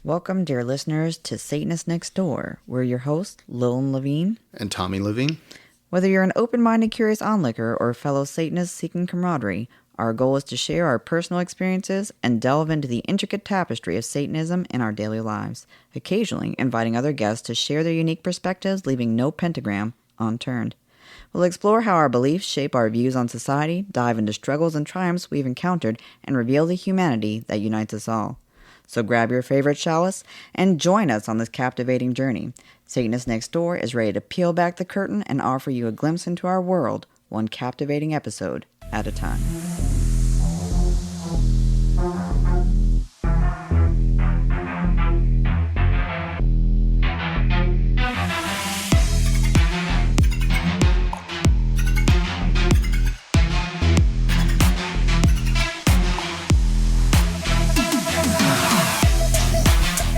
Welcome, dear listeners, to Satanists Nextdoor. We're your hosts, Lillian Levine. And Tommy Levine. Whether you're an open-minded, curious onlooker or a fellow Satanist seeking camaraderie, our goal is to share our personal experiences and delve into the intricate tapestry of Satanism in our daily lives, occasionally inviting other guests to share their unique perspectives, leaving no pentagram unturned. We'll explore how our beliefs shape our views on society, dive into struggles and triumphs we've encountered, and reveal the humanity that unites us all. So grab your favorite chalice and join us on this captivating journey. Satanist Nextdoor is ready to peel back the curtain and offer you a glimpse into our world, one captivating episode at a time.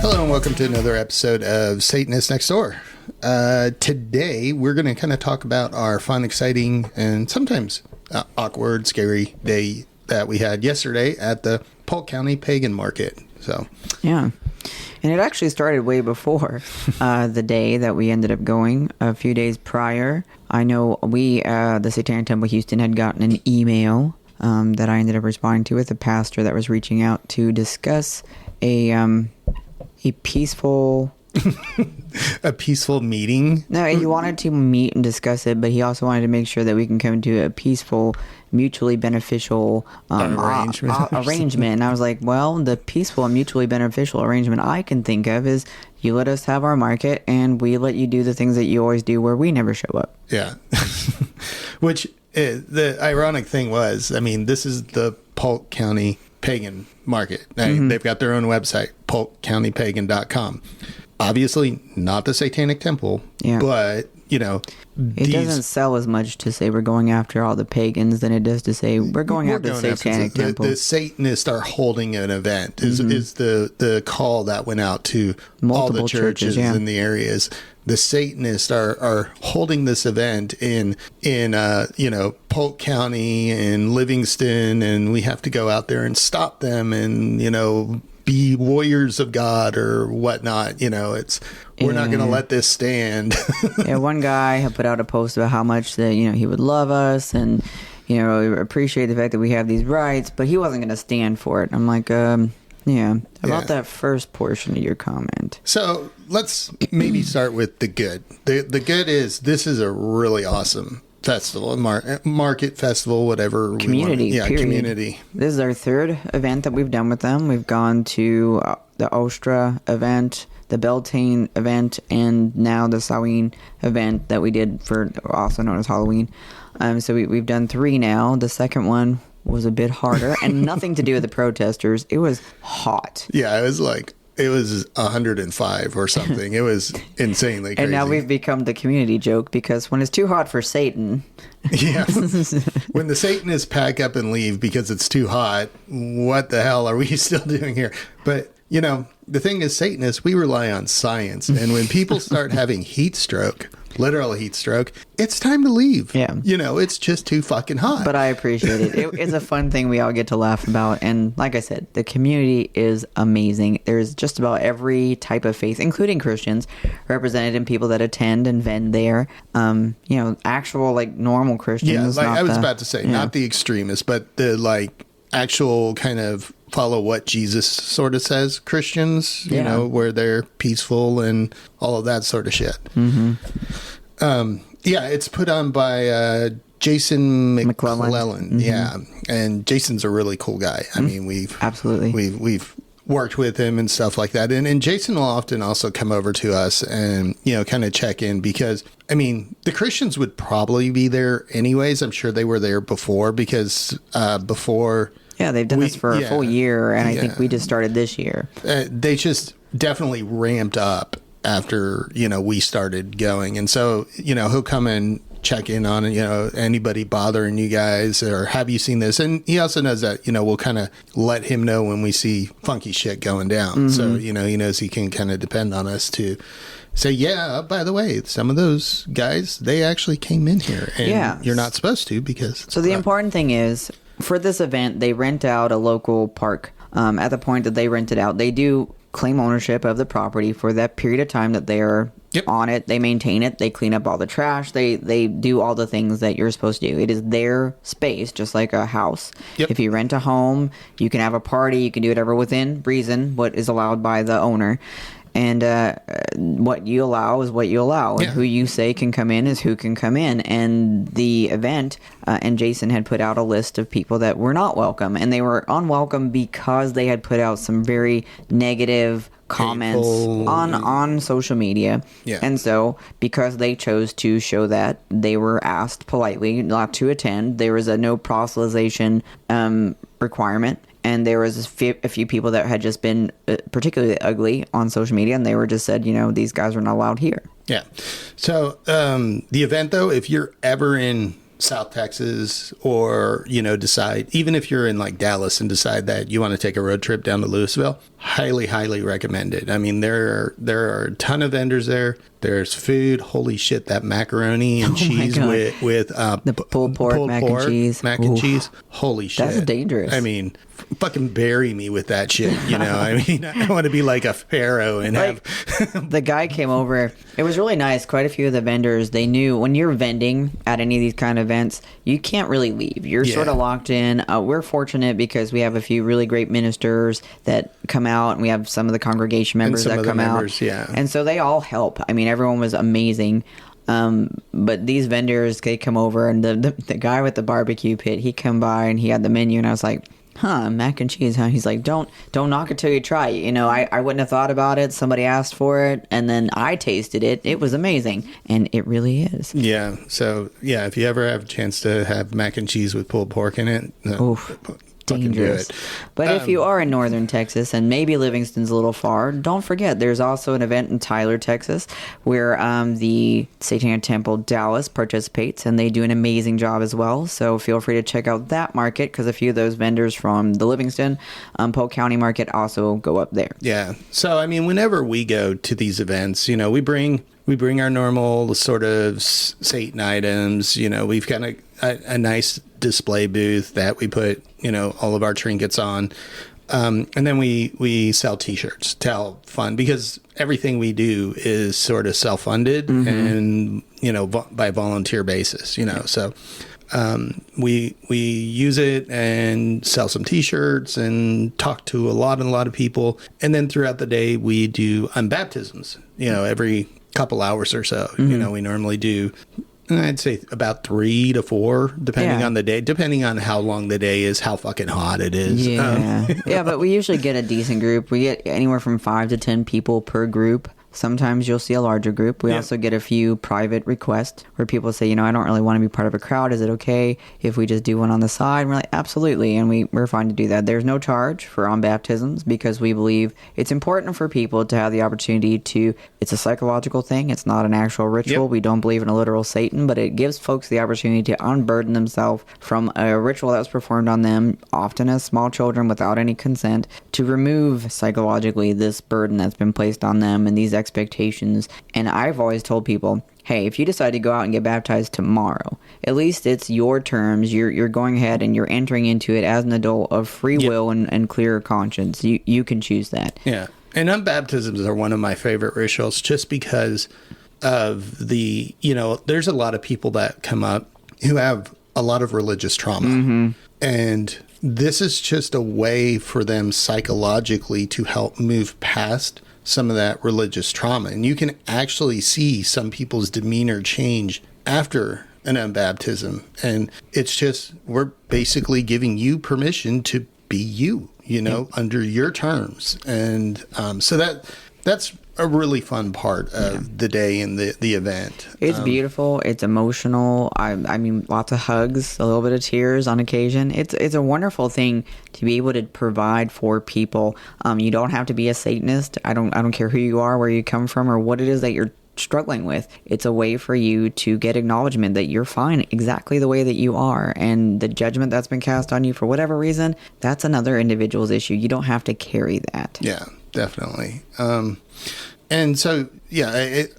Hello and welcome to another episode of Satanist Next Door. Today we're going to kind of talk about our fun, exciting, and sometimes awkward, scary day that we had yesterday at the Polk County Pagan Market. Yeah, and it actually started way before the day that we ended up going. A few days prior, I know we, the Satanic Temple Houston, had gotten an email that I ended up responding to with a pastor that was reaching out to discuss a peaceful a peaceful meeting. No, he wanted to meet and discuss it, but he also wanted to make sure that we can come to a peaceful, mutually beneficial arrangement. And I was like, well, the peaceful and mutually beneficial arrangement I can think of is you let us have our market and we let you do the things that you always do where we never show up. Yeah. Which the ironic thing was, I mean, this is the Polk County Pagan Market. They've got their own website, polkcountypagan.com. Obviously not the Satanic Temple, but, you know, it doesn't sell as much to say we're going after all the pagans than it does to say we're going after the Satanic Temple. The Satanists are holding an event is the call that went out to multiple all the churches yeah. in the areas. The Satanists are holding this event in Polk County and Livingston, and we have to go out there and stop them and, be warriors of God or whatnot. We're not going to let this stand. Yeah, one guy had put out a post about how much that, he would love us and, appreciate the fact that we have these rights, but he wasn't going to stand for it. I'm like, about that first portion of your comment. So let's maybe start with the good. The good is this is a really awesome festival, market festival, whatever. Community, period. Community. This is our third event that we've done with them. We've gone to the Ostra event, the Beltane event, and now the Samhain event that we did for also known as Halloween. So we've done three now. The second one was a bit harder and nothing to do with the protesters. It was hot. Yeah, it was 105 or something. It was insanely crazy. And now we've become the community joke because when it's too hot for Satan. Yeah. When the Satanists pack up and leave because it's too hot, what the hell are we still doing here? But, the thing is, Satanists, we rely on science. And when people start having literal heat stroke, it's time to leave. Yeah. It's just too fucking hot. But I appreciate it. It's a fun thing we all get to laugh about. And like I said, the community is amazing. There's just about every type of faith, including Christians, represented in people that attend and vend there. Actual normal Christians. Yeah, I was about to say, not the extremists, but the actual kind of follow what Jesus sort of says Christians, where they're peaceful and all of that sort of shit. Mm-hmm. It's put on by Jason McClellan. Mm-hmm. Yeah, and Jason's a really cool guy. I mean, we've worked with him and stuff like that. And Jason will often also come over to us and, kind of check in because, I mean, the Christians would probably be there anyways. I'm sure they were there before because before... Yeah, they've done this for a full year, and I think we just started this year. They just definitely ramped up after, we started going. And so, he'll come and check in on, anybody bothering you guys or have you seen this? And he also knows that, we'll kind of let him know when we see funky shit going down. Mm-hmm. So, he knows he can kind of depend on us to say, yeah, by the way, some of those guys, they actually came in here and you're not supposed to because... So the important thing is... For this event, they rent out a local park. At the point that they rent it out, they do claim ownership of the property for that period of time that they are on it. They maintain it. They clean up all the trash. They do all the things that you're supposed to do. It is their space, just like a house. If you rent a home, you can have a party. You can do whatever within reason, what is allowed by the owner. And what you allow is what you allow. And who you say can come in is who can come in. And the event, and Jason had put out a list of people that were not welcome. And they were unwelcome because they had put out some very negative comments on social media. And so because they chose to show that, they were asked politely not to attend. There was a no proselytization requirement. And there was a few people that had just been particularly ugly on social media, and they were just said, these guys are not allowed here. Yeah. So the event, though, if you're ever in South Texas or, decide, even if you're in like Dallas and decide that you want to take a road trip down to Louisville, highly, highly recommend it. I mean, there are a ton of vendors there. There's food. Holy shit, that macaroni and cheese with the pulled pork, mac and cheese. Holy shit. That's dangerous. I mean, fucking bury me with that shit, I mean, I want to be like a pharaoh and have... The guy came over. It was really nice. Quite a few of the vendors, they knew when you're vending at any of these kind of events, you can't really leave. You're sort of locked in. We're fortunate because we have a few really great ministers that come out, and we have some of the congregation members that come out. And so they all help. I mean, everyone was amazing. But these vendors, they come over, and the guy with the barbecue pit, he come by and he had the menu, and I was like, mac and cheese, huh? He's like, don't knock it till you try it. I wouldn't have thought about it. Somebody asked for it, and then I tasted it. It was amazing, and it really is. Yeah. So if you ever have a chance to have mac and cheese with pulled pork in it, dangerous. But if you are in northern Texas, and maybe Livingston's a little far, don't forget there's also an event in Tyler, Texas, where the Satanic Temple Dallas participates, and they do an amazing job as well. So feel free to check out that market, because a few of those vendors from the Livingston, Polk County market also go up there. Yeah. So I mean, whenever we go to these events, we bring our normal sort of Satan items. We've got a nice display booth that we put, all of our trinkets on. And then we sell T-shirts to help fund, because everything we do is sort of self-funded and, by volunteer basis, So we use it and sell some T-shirts and talk to a lot of people. And then throughout the day, we do baptisms, every couple hours or so. We normally do, I'd say, about 3 to 4, depending on the day, depending on how long the day is, how fucking hot it is. But we usually get a decent group. We get anywhere from 5 to 10 people per group. Sometimes you'll see a larger group. We also get a few private requests where people say, I don't really want to be part of a crowd. Is it okay if we just do one on the side? And we're like, absolutely. And we're fine to do that. There's no charge for baptisms, because we believe it's important for people to have the opportunity to, it's a psychological thing. It's not an actual ritual. We don't believe in a literal Satan, but it gives folks the opportunity to unburden themselves from a ritual that was performed on them, often as small children without any consent, to remove psychologically this burden that's been placed on them and these expectations. And I've always told people, hey, if you decide to go out and get baptized tomorrow, at least it's your terms. You're going ahead and you're entering into it as an adult of free will and clear conscience. You can choose that. Yeah. And baptisms are one of my favorite rituals, just because of the, there's a lot of people that come up who have a lot of religious trauma. And this is just a way for them psychologically to help move past some of that religious trauma. And you can actually see some people's demeanor change after an baptism. And it's just, we're basically giving you permission to be you, under your terms. And so that's a really fun part of the day and the event. It's beautiful. It's emotional. I mean, lots of hugs, a little bit of tears on occasion. It's a wonderful thing to be able to provide for people. You don't have to be a Satanist. I don't care who you are, where you come from, or what it is that you're struggling with. It's a way for you to get acknowledgement that you're fine exactly the way that you are, and the judgment that's been cast on you for whatever reason, that's another individual's issue. You don't have to carry that. Yeah, definitely. And so,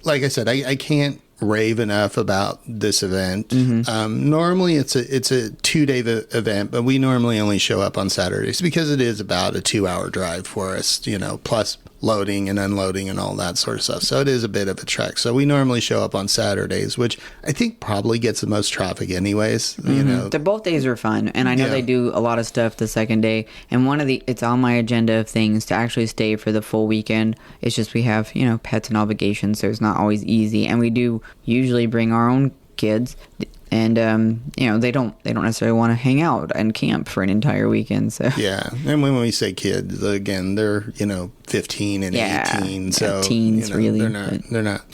like I said, I can't rave enough about this event. Normally it's a 2-day event, but we normally only show up on Saturdays because it is about a 2-hour drive for us, plus loading and unloading and all that sort of stuff. So it is a bit of a trek. So we normally show up on Saturdays, which I think probably gets the most traffic anyways. You know, Both days are fun, and I know Yeah. they do a lot of stuff the second day. And it's on my agenda of things to actually stay for the full weekend. It's just we have pets and obligations, so it's not always easy. And we do usually bring our own kids, and they don't necessarily want to hang out and camp for an entire weekend. So yeah. And when we say kids, again, they're 15 and 18, so teens really. They're not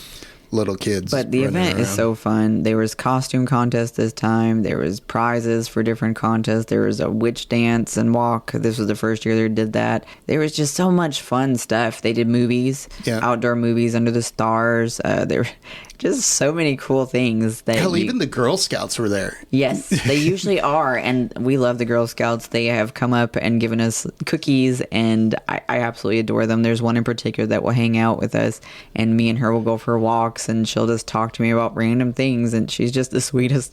little kids. But the event is so fun. There was costume contest this time. There was prizes for different contests. There was a witch dance and walk. This was the first year they did that. There was just so much fun stuff. They did movies, outdoor movies under the stars. There were just so many cool things. That even the Girl Scouts were there. Yes, they usually are, and we love the Girl Scouts. They have come up and given us cookies, and I absolutely adore them. There's one in particular that will hang out with us, and me and her will go for walks, and she'll just talk to me about random things, and she's just the sweetest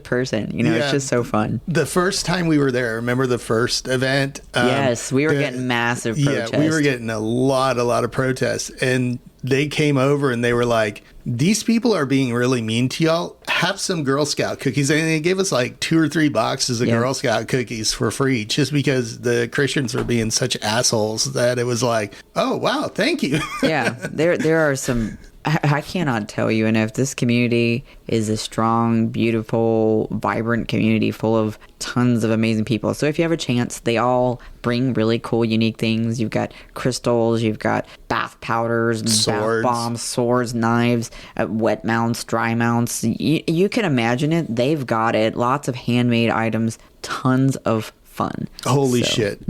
person. It's just so fun. The first time we were there, remember the first event? Yes, we were getting massive protests. Yeah, we were getting a lot of protests, and they came over and they were like, these people are being really mean to y'all. Have some Girl Scout cookies. And they gave us like 2 or 3 boxes of Girl Scout cookies for free, just because the Christians were being such assholes that it was like, oh, wow, thank you. Yeah, there are some... I cannot tell you enough. This community is a strong, beautiful, vibrant community full of tons of amazing people. So if you have a chance, they all bring really cool, unique things. You've got crystals, you've got bath powders, bath bombs, swords, knives, wet mounts, dry mounts. You can imagine it. They've got it. Lots of handmade items, tons of fun. Holy shit.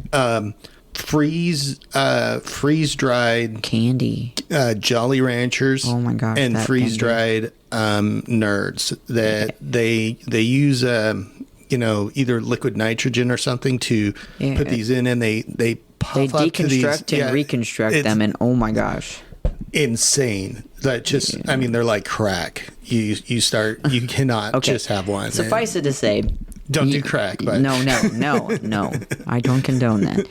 Freeze dried candy, Jolly Ranchers. Oh my gosh! And freeze dried nerds that they use either liquid nitrogen or something to put these in, and they puff up to these. They deconstruct and reconstruct them, and oh my gosh, insane! That just they're like crack. You cannot just have one. Suffice it to say. Don't do crack, but no. I don't condone that.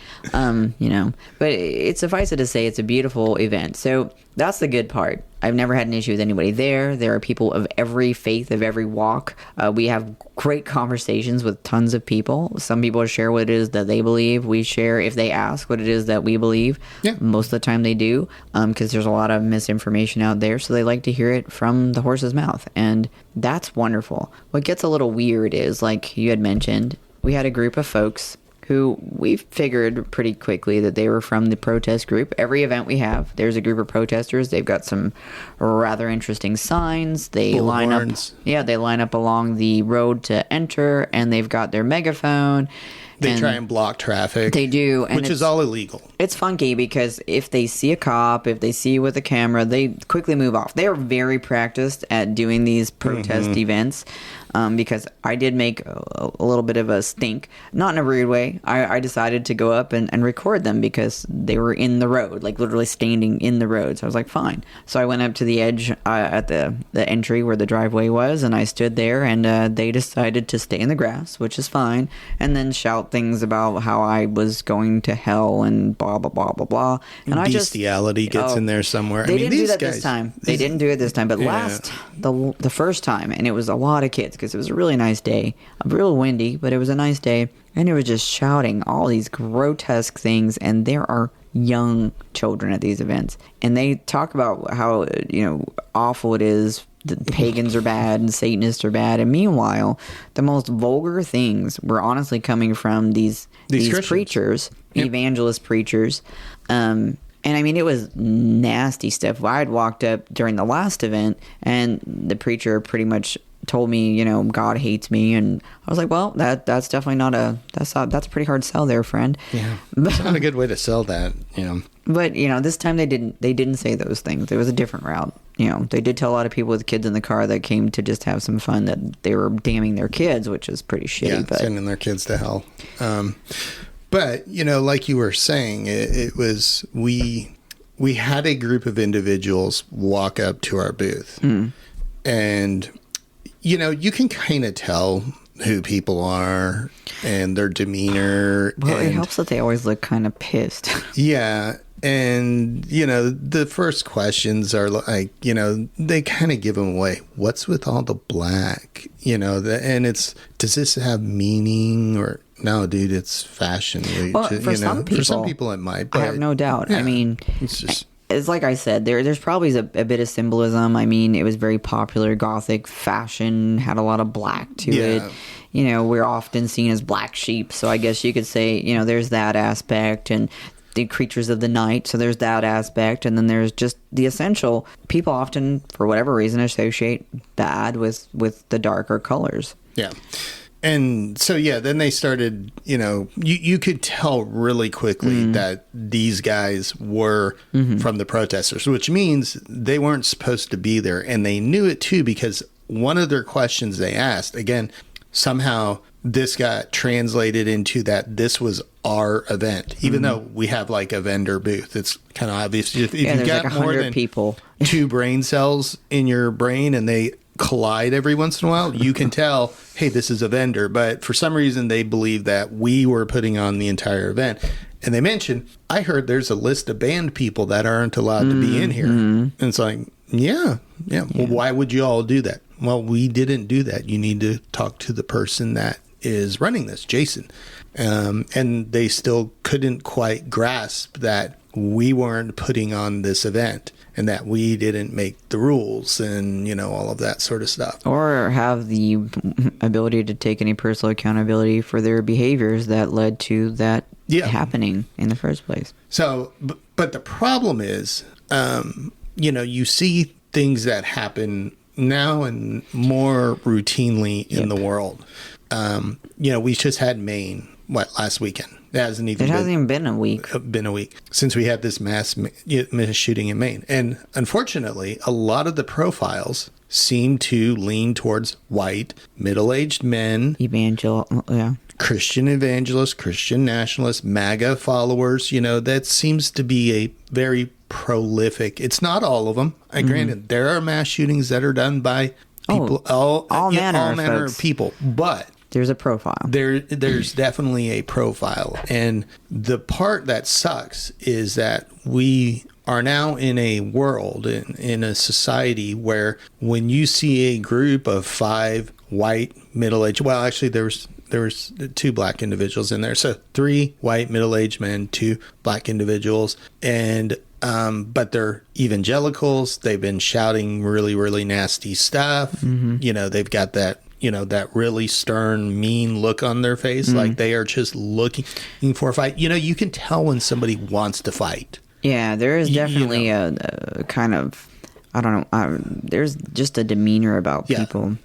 But it suffice it to say it's a beautiful event. So that's the good part. I've never had an issue with anybody there. There are people of every faith, of every walk. We have great conversations with tons of people. Some people share what it is that they believe. We share, if they ask, what it is that we believe. Yeah. Most of the time they do, because there's a lot of misinformation out there. So they like to hear it from the horse's mouth. And that's wonderful. What gets a little weird is, like you had mentioned, we had a group of folks who we figured pretty quickly that they were from the protest group. Every event we have, there's a group of protesters. They've got some rather interesting signs. They line up along the road to enter, and they've got their megaphone. They try and block traffic. They do. Which is all illegal. It's funky because if they see a cop, if they see you with a camera, they quickly move off. They are very practiced at doing these protest events. Because I did make a little bit of a stink, not in a rude way. I decided to go up and record them because they were in the road, like literally standing in the road. So I was like, fine. So I went up to the edge at the entry where the driveway was, and I stood there, and they decided to stay in the grass, which is fine, and then shout things about how I was going to hell and blah, blah, blah, blah, blah. And bestiality gets in there somewhere. They didn't do that this time. They didn't do it this time. But the first time, and it was a lot of kids, because it was a really nice day, a real windy, but it was a nice day, and it was just shouting all these grotesque things. And there are young children at these events, and they talk about how awful it is, that pagans are bad and Satanists are bad, and meanwhile the most vulgar things were honestly coming from these preachers, evangelist preachers. And I mean, it was nasty stuff. I had walked up during the last event, and the preacher pretty much told me, God hates me, and I was like, well, that's definitely that's a pretty hard sell there, friend. Yeah, it's not a good way to sell that, But this time they didn't say those things. It was a different route. They did tell a lot of people with kids in the car that came to just have some fun that they were damning their kids, which is pretty shitty. Yeah, but sending their kids to hell. But like you were saying, it was we had a group of individuals walk up to our booth, and you can kind of tell who people are and their demeanor. Well, it helps that they always look kind of pissed. Yeah. And, the first questions are like, they kind of give them away. What's with all the black? And does this have meaning or no, dude, it's fashion. Well, for some people it might. But I have no doubt. Yeah, I mean, it's like I said, there's probably a bit of symbolism. I mean, it was very popular. Gothic fashion had a lot of black to it. We're often seen as black sheep. So I guess you could say, there's that aspect. And the creatures of the night, so there's that aspect, and then there's just the essential. People often, for whatever reason, associate bad with the darker colors. Yeah. And so, then they started, you could tell really quickly that these guys were from the protesters, which means they weren't supposed to be there. And they knew it too, because one of their questions they asked, again, somehow this got translated into that this was our event, even though we have like a vendor booth. It's kind of obvious. If you've got like more than people, 2 brain cells in your brain and they collide every once in a while, you can tell, hey, this is a vendor. But for some reason, they believe that we were putting on the entire event. And they mentioned, I heard there's a list of banned people that aren't allowed to be in here. And it's like, yeah. Well, why would you all do that? Well, we didn't do that. You need to talk to the person that is running this, Jason. And they still couldn't quite grasp that we weren't putting on this event and that we didn't make the rules and, all of that sort of stuff. Or have the ability to take any personal accountability for their behaviors that led to that happening in the first place. So, but the problem is, you see things that happen now and more routinely in the world. We just had Maine, last weekend? It hasn't even been a week. Since we had this mass shooting in Maine. And unfortunately, a lot of the profiles seem to lean towards white, middle-aged men. Christian evangelists, Christian nationalists, MAGA followers. That seems to be a very prolific. It's not all of them. Granted, there are mass shootings that are done by people, all manner of people, but there's a profile. There's definitely a profile. And the part that sucks is that we are now in a world, in a society where when you see a group of 5 white, middle-aged, well, actually there was 2 black individuals in there. So 3 white, middle-aged men, 2 black individuals. And but they're evangelicals. They've been shouting really, really nasty stuff. They've got that, that really stern, mean look on their face. Like they are just looking for a fight. You can tell when somebody wants to fight. Yeah, there is definitely a kind of, I don't know, there's just a demeanor about people.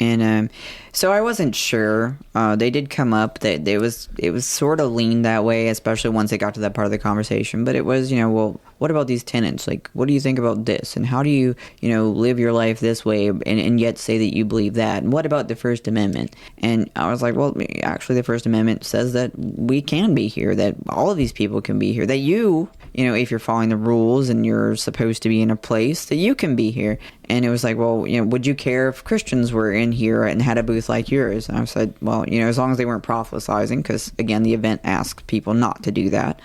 And so I wasn't sure. They did come up that it was sort of leaned that way, especially once it got to that part of the conversation. But it was, well, what about these tenants? Like, what do you think about this? And how do you, live your life this way and yet say that you believe that? And what about the First Amendment? And I was like, well, actually, the First Amendment says that we can be here, that all of these people can be here, that you, if you're following the rules and you're supposed to be in a place, that you can be here. And it was like, well, would you care if Christians were in here and had a booth like yours? And I said, well, as long as they weren't proselytizing, because, again, the event asked people not to do that.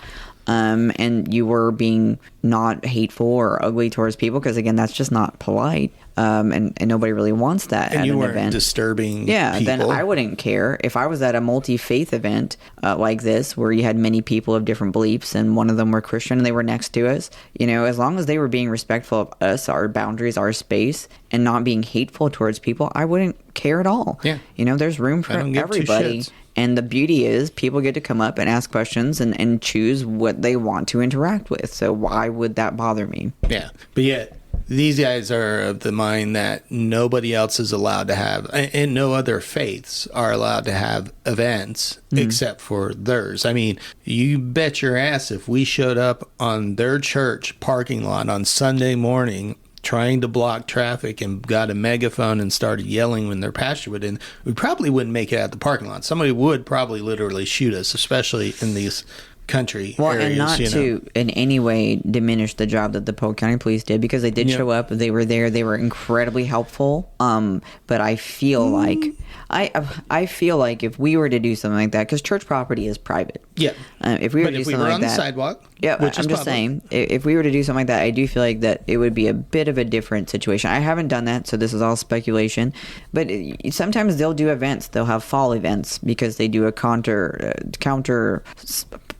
And you were being not hateful or ugly towards people, because, again, that's just not polite. And nobody really wants that and at you an weren't event. Disturbing people. Then I wouldn't care. If I was at a multi-faith event like this, where you had many people of different beliefs and one of them were Christian and they were next to us, as long as they were being respectful of us, our boundaries, our space, and not being hateful towards people, I wouldn't care at all. Yeah. There's room for everybody. And the beauty is people get to come up and ask questions and choose what they want to interact with. So why would that bother me? Yeah. But yet, these guys are of the mind that nobody else is allowed to have, and no other faiths are allowed to have events except for theirs. I mean, you bet your ass if we showed up on their church parking lot on Sunday morning trying to block traffic and got a megaphone and started yelling when their pastor would in, we probably wouldn't make it out the parking lot. Somebody would probably literally shoot us, especially in these country Well, areas, and not to in any way diminish the job that the Polk County Police did, because they did show up. They were there. They were incredibly helpful. But I feel like I feel like if we were to do something like that, because church property is private. Yeah. If we were to do something like that, on the sidewalk, yeah, which I'm just saying, if we were to do something like that, I do feel like that it would be a bit of a different situation. I haven't done that, so this is all speculation. But sometimes they'll do events. They'll have fall events because they do a counter.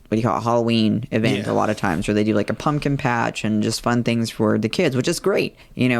What do you call it, Halloween event a lot of times, where they do like a pumpkin patch and just fun things for the kids, which is great.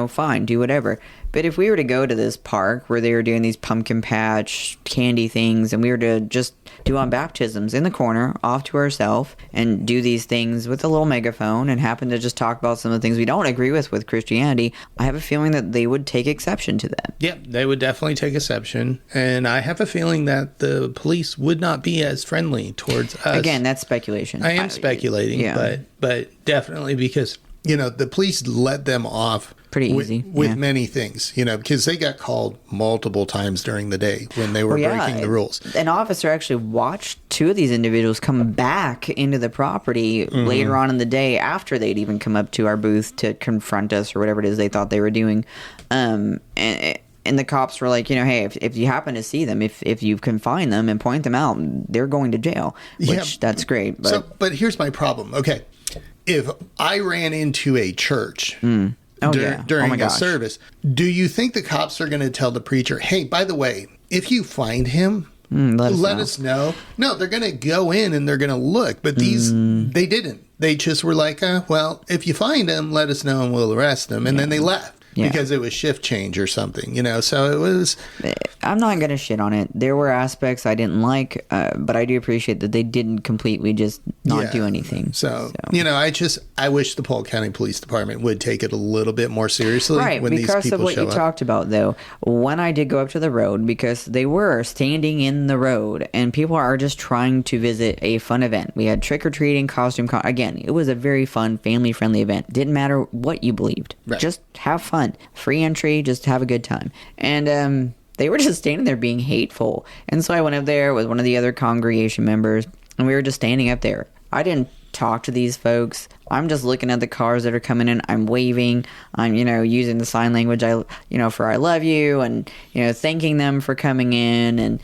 Fine, do whatever. But if we were to go to this park where they were doing these pumpkin patch candy things, and we were to just do on baptisms in the corner off to ourselves and do these things with a little megaphone and happen to just talk about some of the things we don't agree with Christianity, I have a feeling that they would take exception to that. Yeah, they would definitely take exception. And I have a feeling that the police would not be as friendly towards us. Again, that's speculation. I am speculating, but definitely because, the police let them off pretty easy with many things, because they got called multiple times during the day when they were breaking the rules. An officer actually watched two of these individuals come back into the property later on in the day after they'd even come up to our booth to confront us or whatever it is they thought they were doing. And the cops were like, hey, if you happen to see them, if you can find them and point them out, they're going to jail, which that's great. But here's my problem. Okay. If I ran into a church during a service, do you think the cops are going to tell the preacher, hey, by the way, if you find him, let us know? No, they're going to go in and they're going to look. But they didn't. They just were like, well, if you find him, let us know and we'll arrest him. And then they left. Because it was shift change or something, so it was... I'm not going to shit on it. There were aspects I didn't like, but I do appreciate that they didn't completely just not do anything. So, I wish the Polk County Police Department would take it a little bit more seriously when these people show up. Right, because of what you talked about, though. When I did go up to the road, because they were standing in the road, and people are just trying to visit a fun event. We had trick-or-treating, costume... Again, it was a very fun, family-friendly event. Didn't matter what you believed. Right. Just have fun. Free entry, just have a good time. And they were just standing there being hateful. And so I went up there with one of the other congregation members, and we were just standing up there. I didn't talk to these folks. I'm just looking at the cars that are coming in. I'm waving. I'm, using the sign language, for I love you, and, thanking them for coming in. And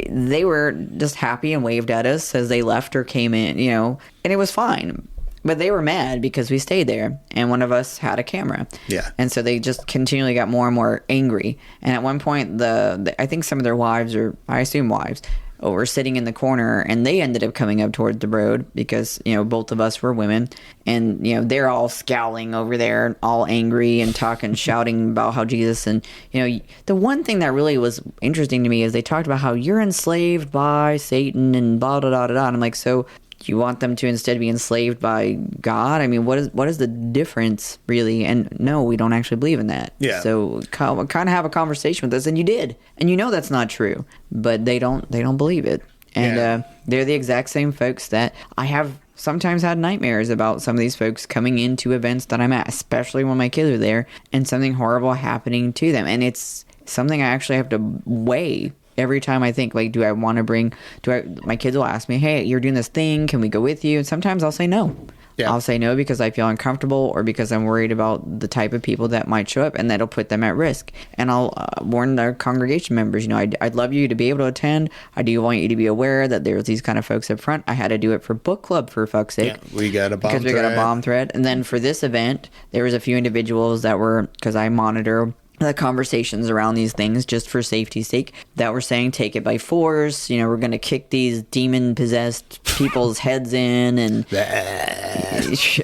they were just happy and waved at us as they left or came in, and it was fine. But they were mad because we stayed there, and one of us had a camera. Yeah. And so they just continually got more and more angry. And at one point, I think some of their wives, or I assume wives, were sitting in the corner, and they ended up coming up towards the road because, both of us were women. And, they're all scowling over there, all angry and talking, shouting about how Jesus. And, the one thing that really was interesting to me is they talked about how you're enslaved by Satan and blah, blah, blah, blah. And I'm like, so... you want them to instead be enslaved by God? I mean, what is the difference, really? And no, we don't actually believe in that. Yeah. So kind of have a conversation with us, and you did. And that's not true. But they don't believe it. And they're the exact same folks that I have sometimes had nightmares about, some of these folks coming into events that I'm at, especially when my kids are there, and something horrible happening to them. And it's something I actually have to weigh every time I think, like, my kids will ask me, hey, you're doing this thing, can we go with you? And sometimes I'll say no. Yeah. I'll say no because I feel uncomfortable, or because I'm worried about the type of people that might show up and that'll put them at risk. And I'll warn our congregation members, I'd love you to be able to attend. I do want you to be aware that there's these kind of folks up front. I had to do it for book club, for fuck's sake. Yeah, we got a bomb threat. Because we got a bomb threat. And then for this event, there was a few individuals that were, because I monitor the conversations around these things just for safety's sake, that were saying take it by force, we're going to kick these demon-possessed people's heads in and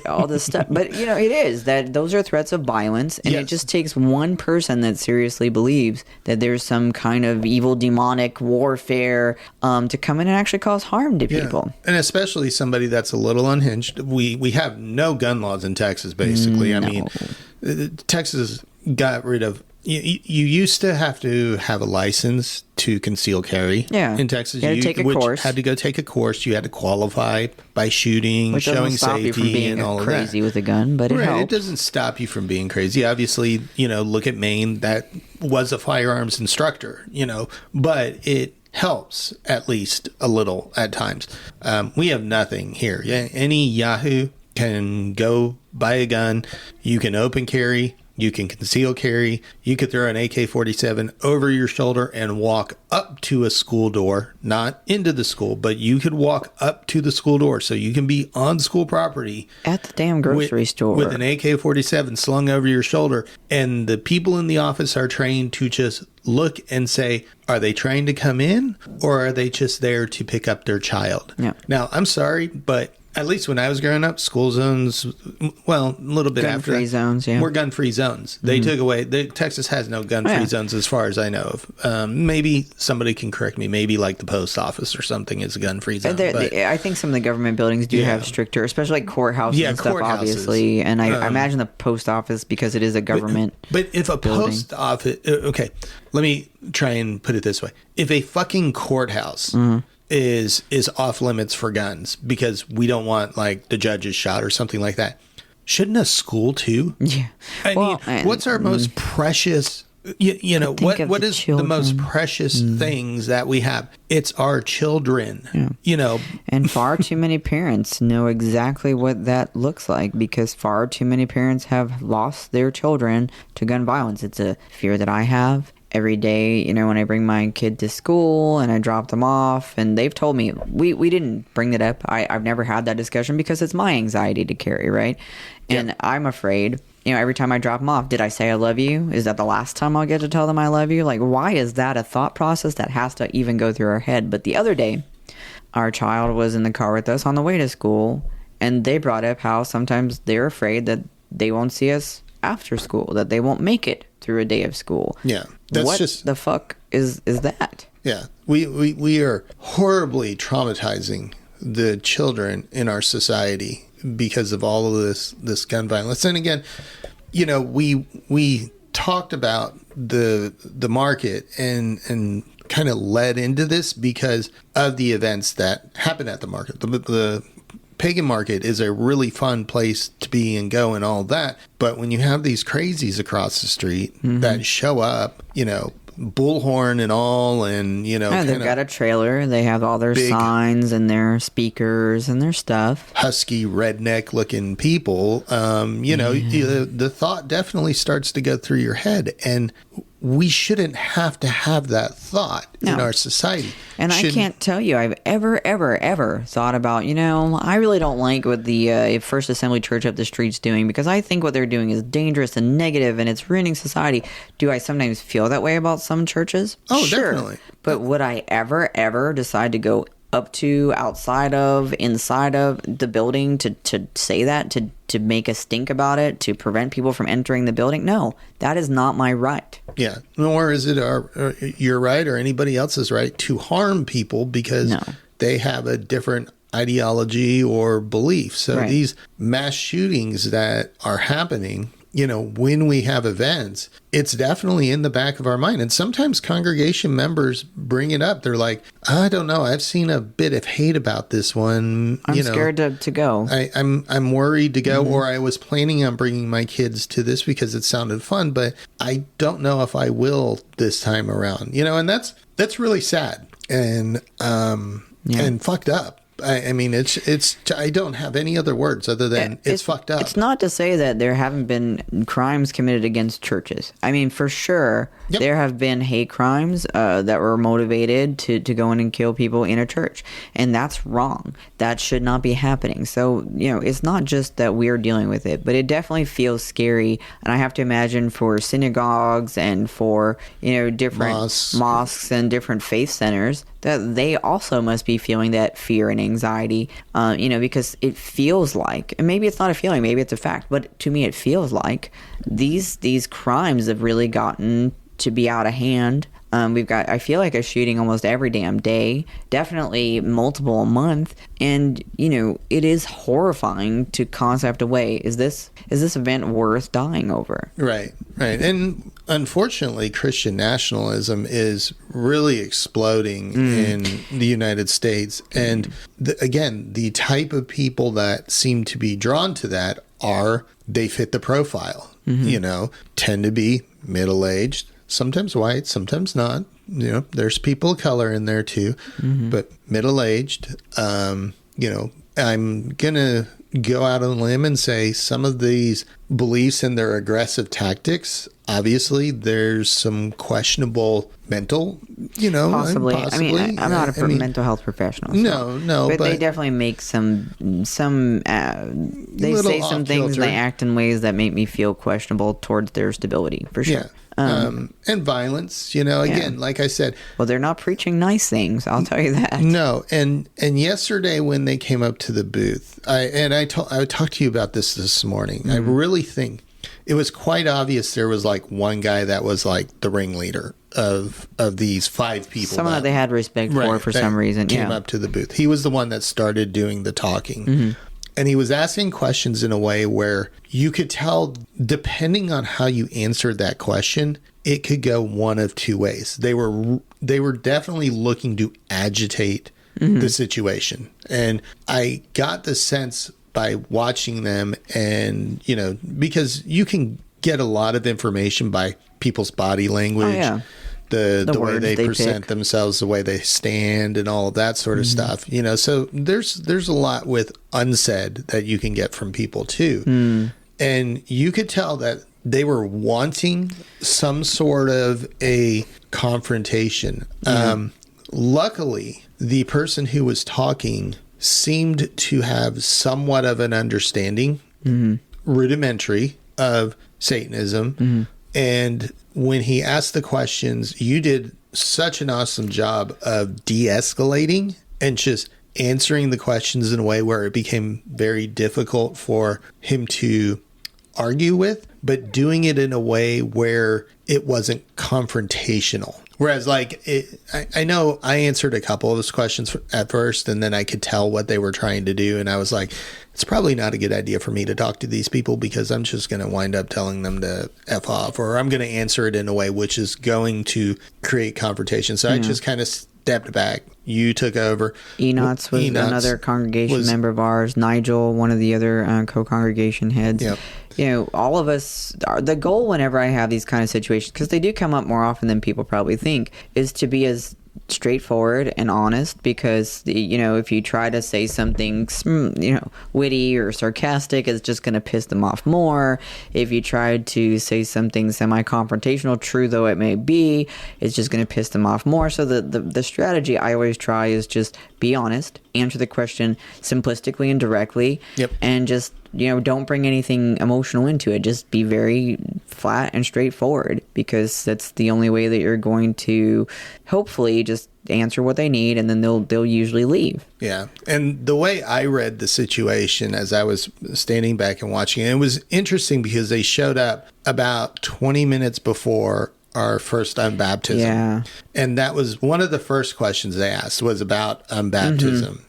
all this stuff. But, it is that those are threats of violence, and it just takes one person that seriously believes that there's some kind of evil demonic warfare to come in and actually cause harm to people. And especially somebody that's a little unhinged. We have no gun laws in Texas, basically. No. I mean, Texas got rid of... You used to have to have a license to conceal carry in Texas. You had to take a course. Had to go take a course. You had to qualify by shooting, showing safety, from being and all of that. Crazy with a gun, but it helps. It doesn't stop you from being crazy. Obviously, look at Maine. That was a firearms instructor, but it helps at least a little at times. We have nothing here. Any Yahoo can go buy a gun. You can open carry. You can conceal carry. You could throw an AK-47 over your shoulder and walk up to a school door, not into the school, but you could walk up to the school door, so you can be on school property at the damn grocery store with an AK-47 slung over your shoulder. And the people in the office are trained to just look and say, are they trying to come in, or are they just there to pick up their child? Yeah. Now, I'm sorry, but at least when I was growing up, school zones, well, a little bit after gun-free zones, yeah. were gun-free zones. They took away, Texas has no gun-free zones as far as I know of. Maybe somebody can correct me. Maybe like the post office or something is a gun-free zone. I think some of the government buildings do have stricter, especially like courthouses and stuff, obviously. And I imagine the post office, because it is a government But if a building. post office, okay, let me try and put it this way. If a fucking courthouse is off limits for guns because we don't want like the judge's shot or something like that, shouldn't a school too? Yeah. I mean, what's our most precious, you know, what is the most precious things that we have? It's our children, you know. And far too many parents know exactly what that looks like, because far too many parents have lost their children to gun violence. It's a fear that I have. Every day, you know, when I bring my kid to school and I drop them off, and they've told me, we didn't bring that up. I've never had that discussion because it's my anxiety to carry, right? And I'm afraid, you know, every time I drop them off, did I say I love you? Is that the last time I'll get to tell them I love you? Like, why is that a thought process that has to even go through our head? But the other day, our child was in the car with us on the way to school, and they brought up how sometimes they're afraid that they won't see us after school, that they won't make it through a day of school. Yeah. That's what just the fuck is that? Yeah. We are horribly traumatizing the children in our society because of all of this gun violence. And again, you know, we talked about the market and kind of led into this because of the events that happened at the market. The Pagan market is a really fun place to be and go and all that. But when you have these crazies across the street that show up, you know, bullhorn and all, and, you know, they've got a trailer. They have all their signs and their speakers and their stuff. Husky, redneck looking people, you know, the thought definitely starts to go through your head. And we shouldn't have to have that thought in our society. And I can't tell you I've ever thought about, you know, I really don't like what the First Assembly Church up the street's doing, because I think what they're doing is dangerous and negative and it's ruining society. Do I sometimes feel that way about some churches? Oh, sure. definitely. But would I ever decide to go up to, outside of, inside of the building to say that, to make a stink about it, to prevent people from entering the building? No, that is not my right. Yeah, nor is it your right or anybody else's right to harm people because they have a different ideology or belief. So these mass shootings that are happening, you know, when we have events, it's definitely in the back of our mind. And sometimes congregation members bring it up. They're like, I don't know, I've seen a bit of hate about this one. I'm scared to go. I'm worried to go, or I was planning on bringing my kids to this because it sounded fun, but I don't know if I will this time around. You know, and that's really sad and fucked up. I mean, it's. I don't have any other words other than it's fucked up. It's not to say that there haven't been crimes committed against churches. I mean, for sure, there have been hate crimes that were motivated to go in and kill people in a church. And that's wrong. That should not be happening. So, you know, it's not just that we're dealing with it, but it definitely feels scary. And I have to imagine for synagogues and for, you know, different mosques and different faith centers, that they also must be feeling that fear and anxiety, you know, because it feels like, and maybe it's not a feeling, maybe it's a fact, but to me it feels like these crimes have really gotten to be out of hand. We've got, I feel like, a shooting almost every damn day, definitely multiple a month. And, you know, it is horrifying to concept away. Is this event worth dying over? Right. And unfortunately, Christian nationalism is really exploding in the United States. And again, the type of people that seem to be drawn to that they fit the profile, you know, tend to be middle-aged, sometimes white, sometimes not, there's people of color in there too, but middle-aged. I'm going to go out on a limb and say some of these beliefs and their aggressive tactics, obviously there's some questionable mental, Possibly. possibly. I mean, I'm not a mental health professional. So. No, but they definitely make they say some things and they act in ways that make me feel questionable towards their stability, for sure. Yeah. And violence, again, like I said. Well, they're not preaching nice things, I'll tell you that. No, and yesterday when they came up to the booth, I talked to you about this morning. I really think it was quite obvious there was like one guy that was like the ringleader of these 5 people. Someone that they had respect for some reason. Came up to the booth. He was the one that started doing the talking. And he was asking questions in a way where you could tell, depending on how you answered that question, it could go one of 2 ways. They were definitely looking to agitate the situation. And I got the sense by watching them and, because you can get a lot of information by people's body language. Oh, yeah. The way they present themselves, the way they stand, and all of that sort of stuff. So there's a lot with unsaid that you can get from people too. And you could tell that they were wanting some sort of a confrontation. Luckily, the person who was talking seemed to have somewhat of an understanding, rudimentary, of Satanism. And when he asked the questions, you did such an awesome job of de-escalating and just answering the questions in a way where it became very difficult for him to argue with, but doing it in a way where it wasn't confrontational. Whereas, I know I answered a couple of his questions at first, and then I could tell what they were trying to do, and I was like, it's probably not a good idea for me to talk to these people because I'm just going to wind up telling them to F off, or I'm going to answer it in a way which is going to create confrontation. So I just kind of stepped back. You took over. Enots was another congregation member of ours. Nigel, one of the other co-congregation heads. Yep. All of us, the goal whenever I have these kind of situations, because they do come up more often than people probably think, is to be as straightforward and honest, because if you try to say something witty or sarcastic, it's just going to piss them off more. If you try to say something semi-confrontational, true though it may be, it's just going to piss them off more. So the strategy I always try is just be honest, answer the question simplistically and directly. Yep. And just don't bring anything emotional into it. Just be very flat and straightforward, because that's the only way that you're going to hopefully just answer what they need, and then they'll usually leave. Yeah. And the way I read the situation as I was standing back and watching it was interesting because they showed up about 20 minutes before our first unbaptism. Yeah. And that was one of the first questions they asked was about unbaptism.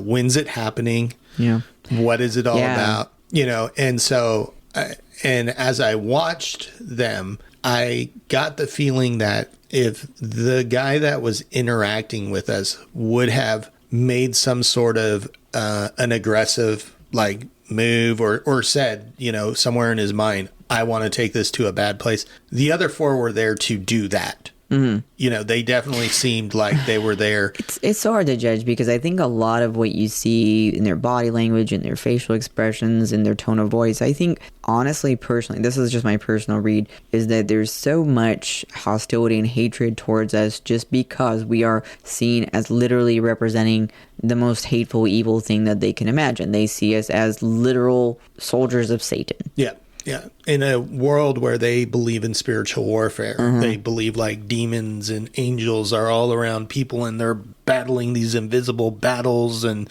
When's it happening? Yeah. What is it all about? And so, and as I watched them, I got the feeling that if the guy that was interacting with us would have made some sort of an aggressive move or said, somewhere in his mind, I want to take this to a bad place. The other 4 were there to do that. They definitely seemed like they were there. It's so hard to judge, because I think a lot of what you see in their body language, in their facial expressions, in their tone of voice, I think, honestly, personally, this is just my personal read, is that there's so much hostility and hatred towards us just because we are seen as literally representing the most hateful, evil thing that they can imagine. They see us as literal soldiers of Satan. Yeah. Yeah. In a world where they believe in spiritual warfare, they believe demons and angels are all around people and they're battling these invisible battles, and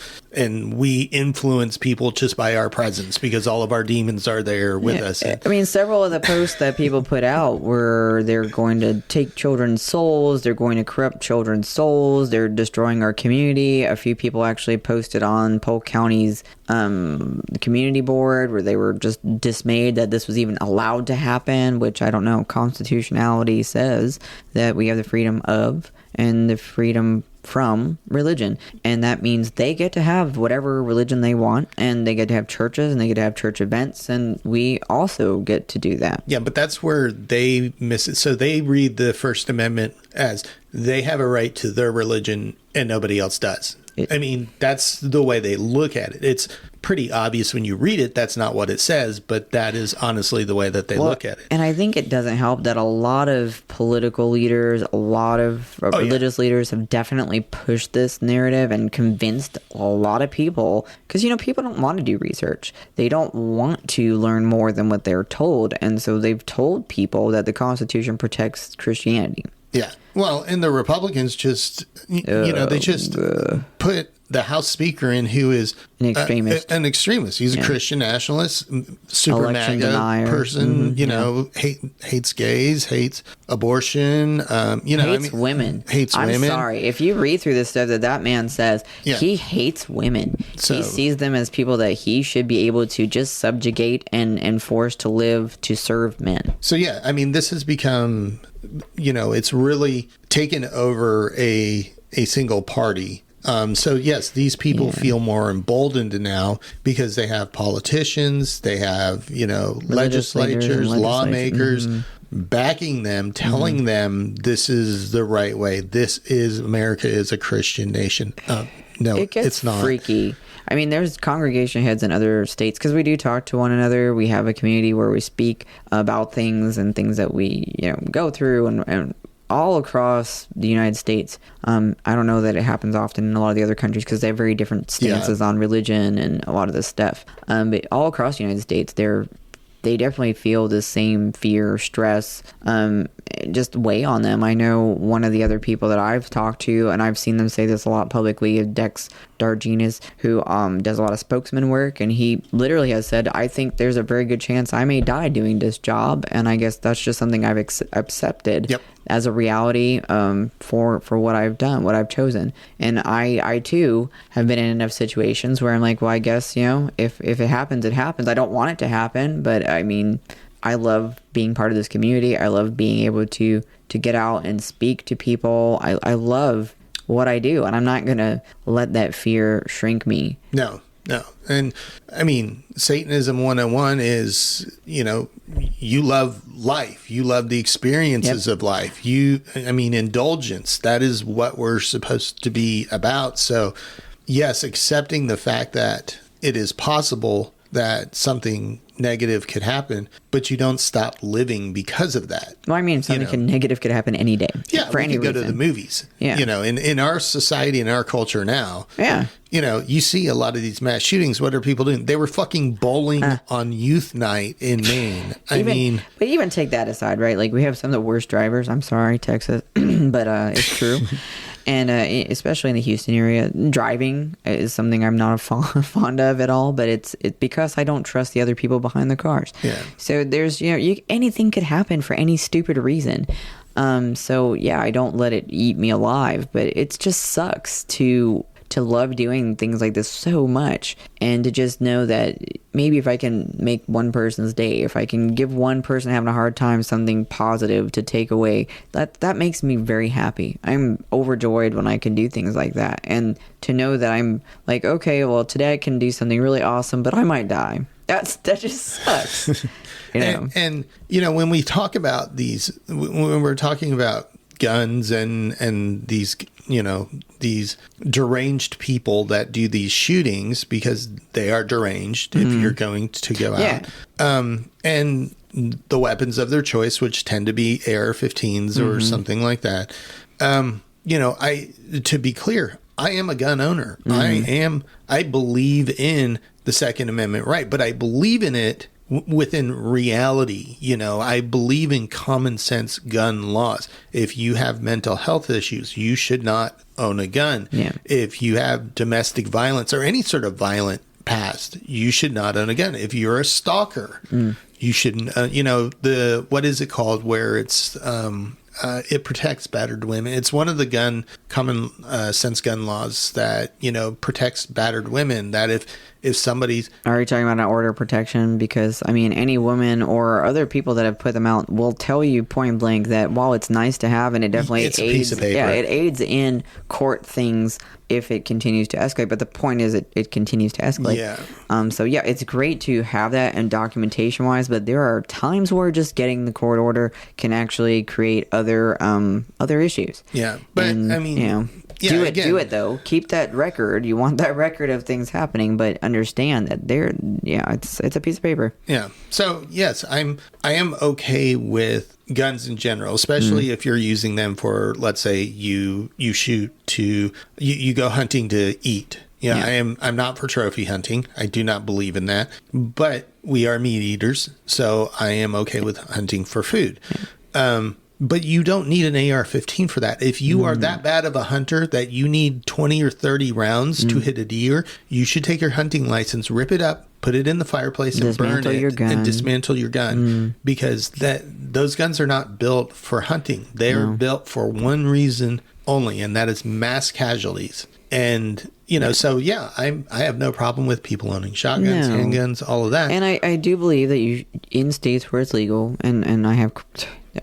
we influence people just by our presence because all of our demons are there with us. I mean, several of the posts that people put out were they're going to take children's souls, they're going to corrupt children's souls, they're destroying our community. A few people actually posted on Polk County's community board where they were just dismayed that this was even allowed to happen, which I don't know. Constitutionality says that we have the freedom of and the freedom from religion, and that means they get to have whatever religion they want, and they get to have churches, and they get to have church events, and we also get to do that. Yeah, but that's where they miss it. So they read the First Amendment as they have a right to their religion and nobody else does. I mean, that's the way they look at it. It's pretty obvious when you read it, that's not what it says, but that is honestly the way that they look at it. And I think it doesn't help that a lot of political leaders, a lot of religious leaders have definitely pushed this narrative and convinced a lot of people, because, you know, people don't want to do research. They don't want to learn more than what they're told. And so they've told people that the Constitution protects Christianity. Yeah. Well, and the Republicans just, you know, they just put the House Speaker in who is an extremist. An extremist. He's a Christian nationalist, super Election MAGA denier. person, you know, hates gays, hates abortion, you know, Hates women. Hates I'm women. sorry. If you read through this stuff that man says, he hates women. So, he sees them as people that he should be able to just subjugate and force to live to serve men. So, yeah, I mean, this has become, you know, it's really taken over a single party. So yes, these people feel more emboldened now because they have politicians, they have, you know, legislatures, lawmakers backing them, telling them this is the right way. This is America is a Christian nation. No, It gets it's not. freaky. I mean, there's congregation heads in other states because we do talk to one another. We have a community where we speak about things and things that we, you know, go through and all across the United States. I don't know that it happens often in a lot of the other countries because they have very different stances on religion and a lot of this stuff. But all across the United States, they definitely feel the same fear, stress, just weigh on them. I know one of the other people that I've talked to, and I've seen them say this a lot publicly, is Dex Dargenis, who does a lot of spokesman work, and he literally has said, I think there's a very good chance I may die doing this job, and I guess that's just something I've accepted as a reality for what I've done, what I've chosen. And I too have been in enough situations where I'm like, well, I guess, you know, if it happens, it happens. I don't want it to happen, but I mean, I love being part of this community. I love being able to get out and speak to people. I love what I do, and I'm not going to let that fear shrink me. No. And I mean, Satanism 101 is, you know, you love life. You love the experiences of life. I mean, indulgence. That is what we're supposed to be about. So, yes, accepting the fact that it is possible that something negative could happen, but you don't stop living because of that. Well, I mean, something negative could happen any day. Yeah, for any reason. Go to the movies. Yeah. You know, in our society, in our culture now, you know, you see a lot of these mass shootings. What are people doing? They were fucking bowling on youth night in Maine. But even take that aside, right? Like, we have some of the worst drivers. I'm sorry, Texas, but it's true. And especially in the Houston area, driving is something I'm not fond of at all. But it's because I don't trust the other people behind the cars. Yeah. So there's, you know, anything could happen for any stupid reason. So yeah, I don't let it eat me alive. But it just sucks to love doing things like this so much, and to just know that maybe if I can make one person's day, if I can give one person having a hard time something positive to take away, that makes me very happy. I'm overjoyed when I can do things like that, and to know that I'm like, okay, well, today I can do something really awesome, but I might die. That just sucks. You know? And you know, when we talk about these, when we're talking about guns and these, you know, these deranged people that do these shootings, because they are deranged if you're going to go out, and the weapons of their choice, which tend to be AR-15s or something like that. You know, to be clear, I am a gun owner. I believe in the Second Amendment right, but I believe in it within reality. You know, I believe in common sense gun laws. If you have mental health issues, you should not own a gun. Yeah. If you have domestic violence or any sort of violent past, you should not own a gun. If you're a stalker, you shouldn't, you know, what is it called where it's, it protects battered women. It's one of the common sense gun laws that, you know, protects battered women, that if somebody's... Are you talking about an order of protection? Because, I mean, any woman or other people that have put them out will tell you point blank that while it's nice to have, and it definitely It's a aids, piece of paper. yeah, it aids in court things if it continues to escalate. But the point is it continues to escalate. Yeah. So, yeah, it's great to have that and documentation-wise, but there are times where just getting the court order can actually create other issues. Yeah. But, And, I mean... you know, Yeah, do again, it though. Keep that record. You want that record of things happening, but understand that it's a piece of paper. Yeah. So yes, I am okay with guns in general, especially if you're using them for, let's say you shoot to you go hunting to eat. Yeah, I'm not for trophy hunting. I do not believe in that. But we are meat eaters, so I am okay with hunting for food. But you don't need an AR-15 for that. If you are that bad of a hunter that you need 20 or 30 rounds to hit a deer, you should take your hunting license, rip it up, put it in the fireplace, and burn it, and dismantle your gun. Because those guns are not built for hunting. They are built for one reason only, and that is mass casualties. And, so yeah, I have no problem with people owning shotguns, handguns, all of that. And I do believe that in states where it's legal, and I have...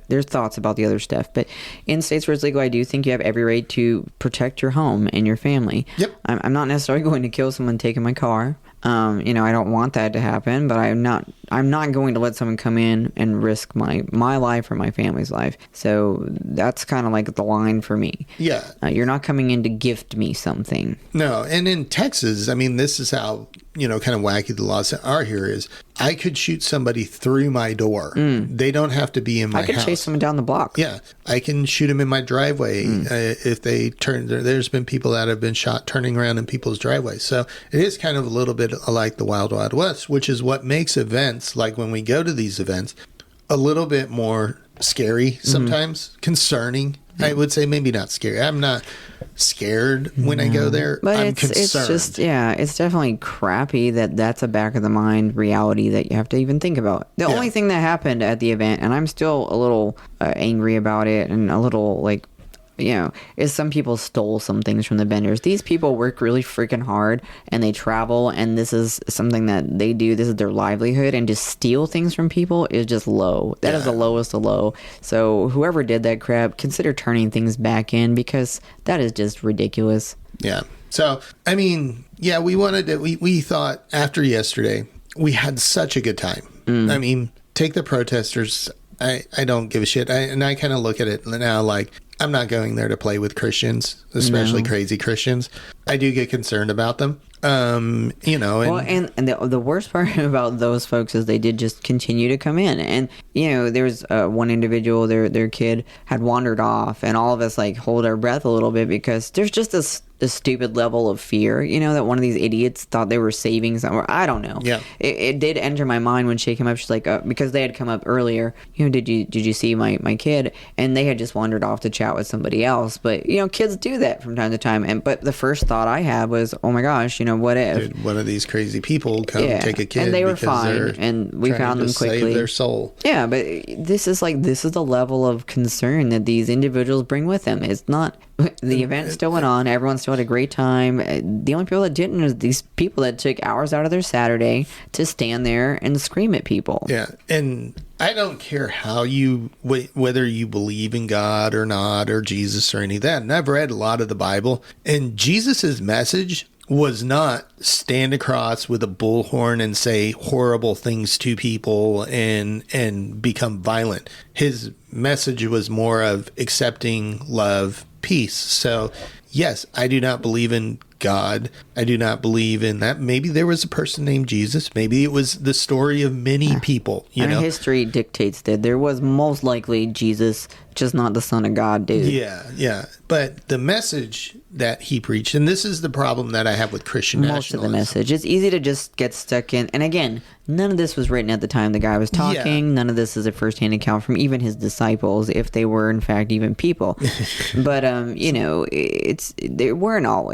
There's thoughts about the other stuff, but in states where it's legal, I do think you have every right to protect your home and your family. Yep. I'm not necessarily going to kill someone taking my car. I don't want that to happen, but I'm not going to let someone come in and risk my life or my family's life. So that's kind of like the line for me. Yeah. You're not coming in to gift me something. No. And in Texas, I mean, this is how, kind of wacky the laws are here is I could shoot somebody through my door. They don't have to be in my house. I could chase someone down the block. Yeah. I can shoot them in my driveway if they turn. There's been people that have been shot turning around in people's driveways. So it is kind of a little bit like the Wild Wild West, which is what makes events, like when we go to these events, a little bit more scary sometimes, concerning. I would say maybe not scary. I'm not scared when I go there. But I'm it's concerned. just, it's definitely crappy that's a back of the mind reality that you have to even think about. The only thing that happened at the event, and I'm still a little angry about it and a little like, is some people stole some things from the vendors. These people work really freaking hard and they travel, and this is something that they do. This is their livelihood, and to steal things from people is just low. That is the lowest of low. So whoever did that crap, consider turning things back in, because that is just ridiculous. Yeah. So, I mean, we thought after yesterday, we had such a good time. I mean, take the protesters. I don't give a shit. And I kind of look at it now like, I'm not going there to play with Christians, especially crazy Christians. I do get concerned about them. And the worst part about those folks is they did just continue to come in. And, there was one individual, their kid had wandered off, and all of us hold our breath a little bit, because there's just this stupid level of fear, that one of these idiots thought they were saving someone. I don't know. Yeah. It did enter my mind when she came up. She's like, because they had come up earlier, did you see my kid? And they had just wandered off to chat with somebody else. But, kids do that from time to time. But the first thought I had was, oh my gosh, what if? Dude, one of these crazy people come take a kid, and they were fine, and we found them quickly. Save their soul. Yeah, but this is the level of concern that these individuals bring with them. It's not... The event still went on. Everyone still had a great time. The only people that didn't was these people that took hours out of their Saturday to stand there and scream at people. Yeah, and I don't care whether you believe in God or not, or Jesus or any of that. And I've read a lot of the Bible, and Jesus's message was not stand across with a bullhorn and say horrible things to people and become violent. His message was more of accepting, love, peace. So, yes, I do not believe in God. I do not believe in that. Maybe there was a person named Jesus. Maybe it was the story of many people. History dictates that there was most likely Jesus, just not the Son of God, dude. Yeah. But the message that he preached, and this is the problem that I have with Christian nationalism. Most of the message. It's easy to just get stuck in. And again, none of this was written at the time the guy was talking. Yeah. None of this is a first-hand account from even his disciples, if they were in fact even people. But it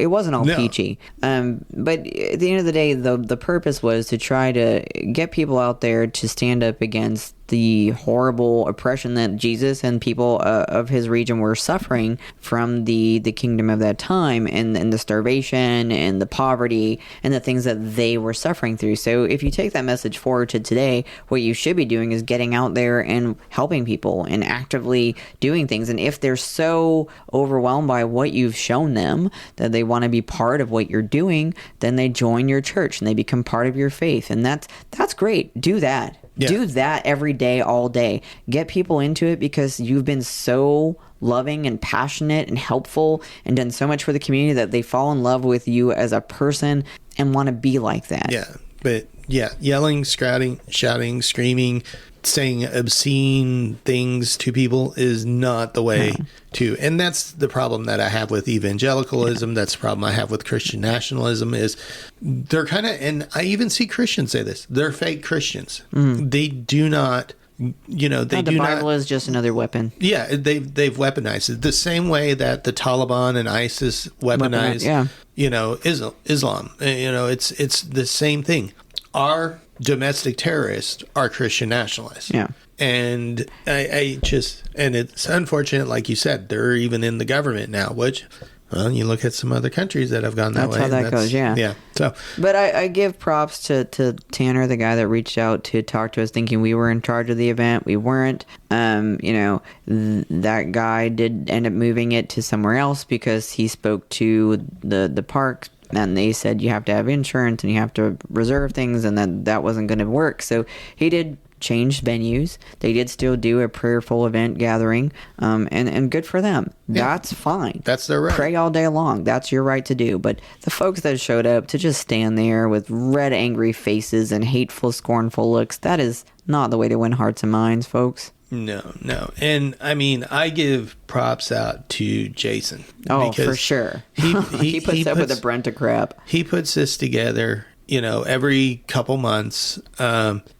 wasn't all peachy. But at the end of the day, the purpose was to try to get people out there to stand up against the horrible oppression that Jesus and people of his region were suffering from the kingdom of that time, and the starvation and the poverty and the things that they were suffering through. So if you take that message forward to today, what you should be doing is getting out there and helping people and actively doing things. And if they're so overwhelmed by what you've shown them that they want to be part of what you're doing, then they join your church and they become part of your faith. And that's great. Do that. Yeah. Do that every day, all day. Get people into it, because you've been so loving and passionate and helpful and done so much for the community that they fall in love with you as a person and want to be like that. Yeah. But yeah, yelling, shouting, screaming, saying obscene things to people is not the way to. And that's the problem that I have with evangelicalism. That's the problem I have with Christian nationalism, is they're kind of, and I even see Christians say this, they're fake Christians. They do not, the Bible is just another weapon. Yeah, they've weaponized it the same way that the Taliban and ISIS weaponized, Islam. It's the same thing. Our domestic terrorists are Christian nationalists. Yeah. And I just, and it's unfortunate, like you said, they're even in the government now, which, well, you look at some other countries that have gone that way. That's how that goes, yeah. Yeah. So, but I give props to Tanner, the guy that reached out to talk to us, thinking we were in charge of the event. We weren't. That guy did end up moving it to somewhere else because he spoke to the park, and they said you have to have insurance and you have to reserve things, and that wasn't going to work. So he did change venues. They did still do a prayerful event gathering, and good for them. Yeah. That's fine. That's their right. Pray all day long. That's your right to do. But the folks that showed up to just stand there with red, angry faces and hateful, scornful looks, that is not the way to win hearts and minds, folks. No. And I mean, I give props out to Jason. Oh, for sure. He puts up with a brunt of crap. He puts this together, every couple months.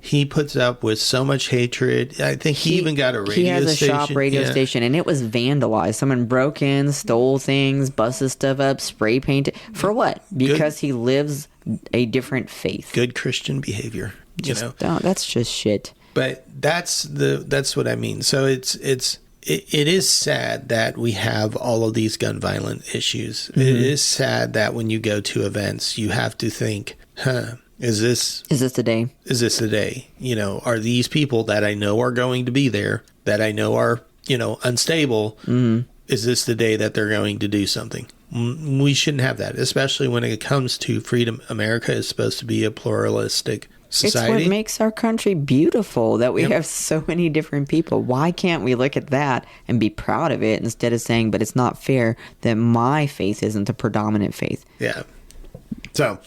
He puts up with so much hatred. I think he even got a radio station. He has a shop radio station, and it was vandalized. Someone broke in, stole things, busted stuff up, spray painted. For what? Because he lives a different faith. Good Christian behavior. That's just shit. But that's what I mean. So it is sad that we have all of these gun violence issues. Mm-hmm. It is sad that when you go to events, you have to think, is this the day? Is this the day? Are these people that I know are going to be there, that I know are, unstable, is this the day that they're going to do something? We shouldn't have that, especially when it comes to freedom. America is supposed to be a pluralistic society. It's what makes our country beautiful, that we have so many different people. Why can't we look at that and be proud of it instead of saying, but it's not fair that my faith isn't the predominant faith? Yeah. So,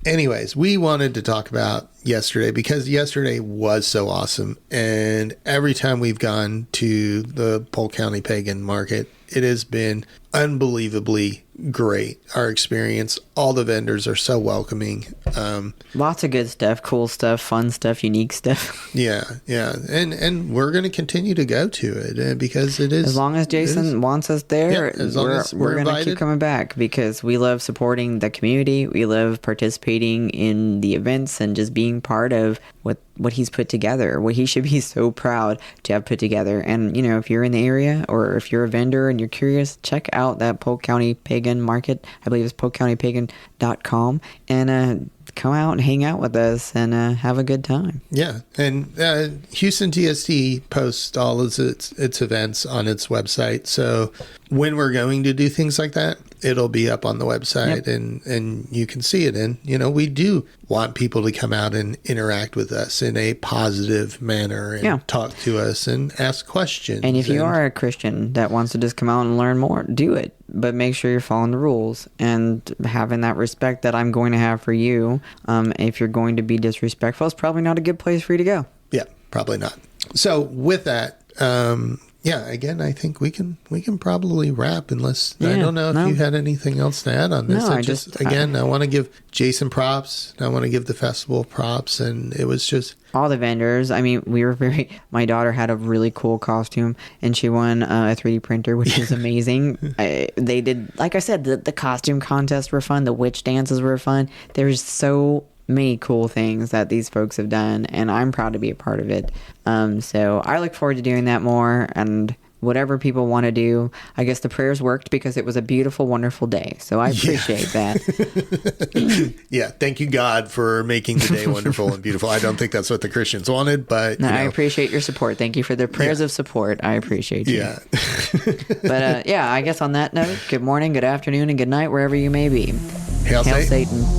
anyways, we wanted to talk about yesterday because yesterday was so awesome. And every time we've gone to the Polk County Pagan Market, it has been unbelievably great. Our experience, all the vendors are so welcoming. Lots of good stuff, cool stuff, fun stuff, unique stuff. Yeah. And we're going to continue to go to it because it is. As long as Jason wants us there, we're going to keep coming back because we love supporting the community. We love participating in the events and just being part of what he's put together, what he should be so proud to have put together. And, if you're in the area or if you're a vendor and you're curious, check out that Polk County Pagan Market. I believe it's polkcountypagan.com, and come out and hang out with us and have a good time. Yeah. And Houston TST posts all of its events on its website. So when we're going to do things like that, it'll be up on the website. Yep. and you can see it. And, we do want people to come out and interact with us in a positive manner and talk to us and ask questions. And if you are a Christian that wants to just come out and learn more, do it. But make sure you're following the rules and having that respect that I'm going to have for you. If you're going to be disrespectful, it's probably not a good place for you to go. Yeah, probably not. So with that, again, I think we can probably wrap unless I don't know if you had anything else to add on this. I want to give Jason props. I want to give the festival props, and it was just all the vendors. I mean, my daughter had a really cool costume and she won a 3D printer, which is amazing. They did, like I said, the costume contests were fun. The witch dances were fun. There's so many cool things that these folks have done, and I'm proud to be a part of it. So I look forward to doing that more, and whatever people want to do. I guess the prayers worked because it was a beautiful, wonderful day. So I appreciate that. Yeah. Thank you, God, for making the day wonderful and beautiful. I don't think that's what the Christians wanted, but I appreciate your support. Thank you for the prayers of support. I appreciate you. Yeah. But I guess on that note, good morning, good afternoon, and good night, wherever you may be. Hail Satan. Satan.